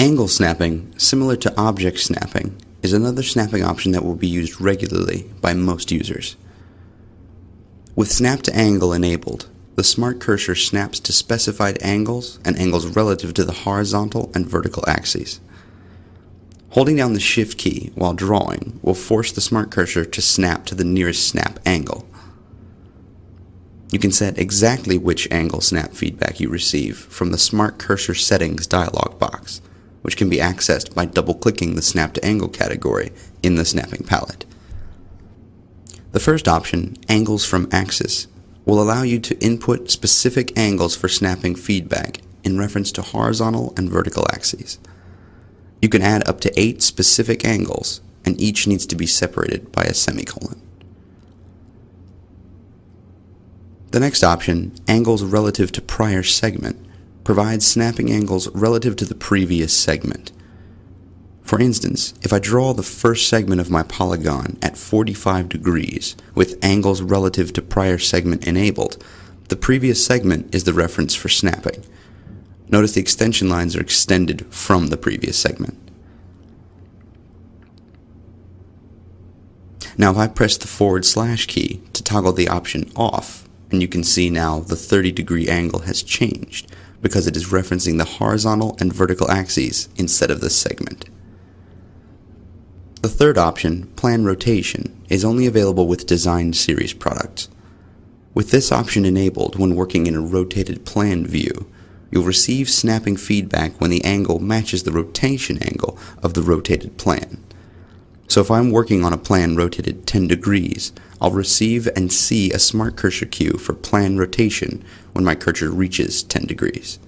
Angle snapping, similar to object snapping, is another snapping option that will be used regularly by most users. With Snap to Angle enabled, the smart cursor snaps to specified angles and angles relative to the horizontal and vertical axes. Holding down the Shift key while drawing will force the smart cursor to snap to the nearest snap angle. You can set exactly which angle snap feedback you receive from the Smart Cursor Settings dialog box, which can be accessed by double-clicking the Snap to Angle category in the snapping palette. The first option, Angles from Axis, will allow you to input specific angles for snapping feedback in reference to horizontal and vertical axes. You can add up to 8 specific angles, and each needs to be separated by a semicolon. The next option, Angles relative to prior segment, provides snapping angles relative to the previous segment. For instance, if I draw the first segment of my polygon at 45 degrees with angles relative to prior segment enabled, the previous segment is the reference for snapping. Notice the extension lines are extended from the previous segment. Now if I press the / key to toggle the option off, and you can see now the 30-degree angle has changed because it is referencing the horizontal and vertical axes instead of the segment. The third option, Plan Rotation, is only available with Design Series products. With this option enabled when working in a rotated plan view, you'll receive snapping feedback when the angle matches the rotation angle of the rotated plan. So if I'm working on a plan rotated 10 degrees, I'll receive and see a smart cursor cue for plan rotation when my cursor reaches 10 degrees.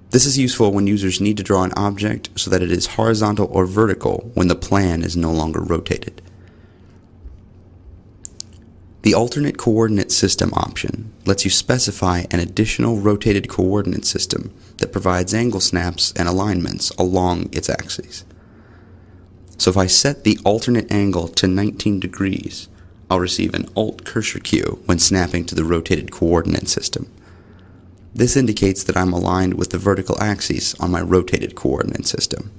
This is useful when users need to draw an object so that it is horizontal or vertical when the plan is no longer rotated. The Alternate Coordinate System option lets you specify an additional rotated coordinate system that provides angle snaps and alignments along its axes. So if I set the alternate angle to 19 degrees, I'll receive an Alt cursor cue when snapping to the rotated coordinate system. This indicates that I'm aligned with the vertical axes on my rotated coordinate system.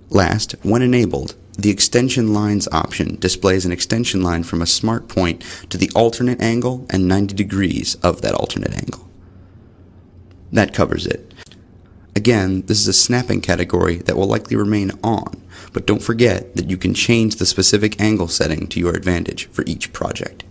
Last, when enabled, the Extension Lines option displays an extension line from a smart point to the alternate angle and 90 degrees of that alternate angle. That covers it. Again, this is a snapping category that will likely remain on, but don't forget that you can change the specific angle setting to your advantage for each project.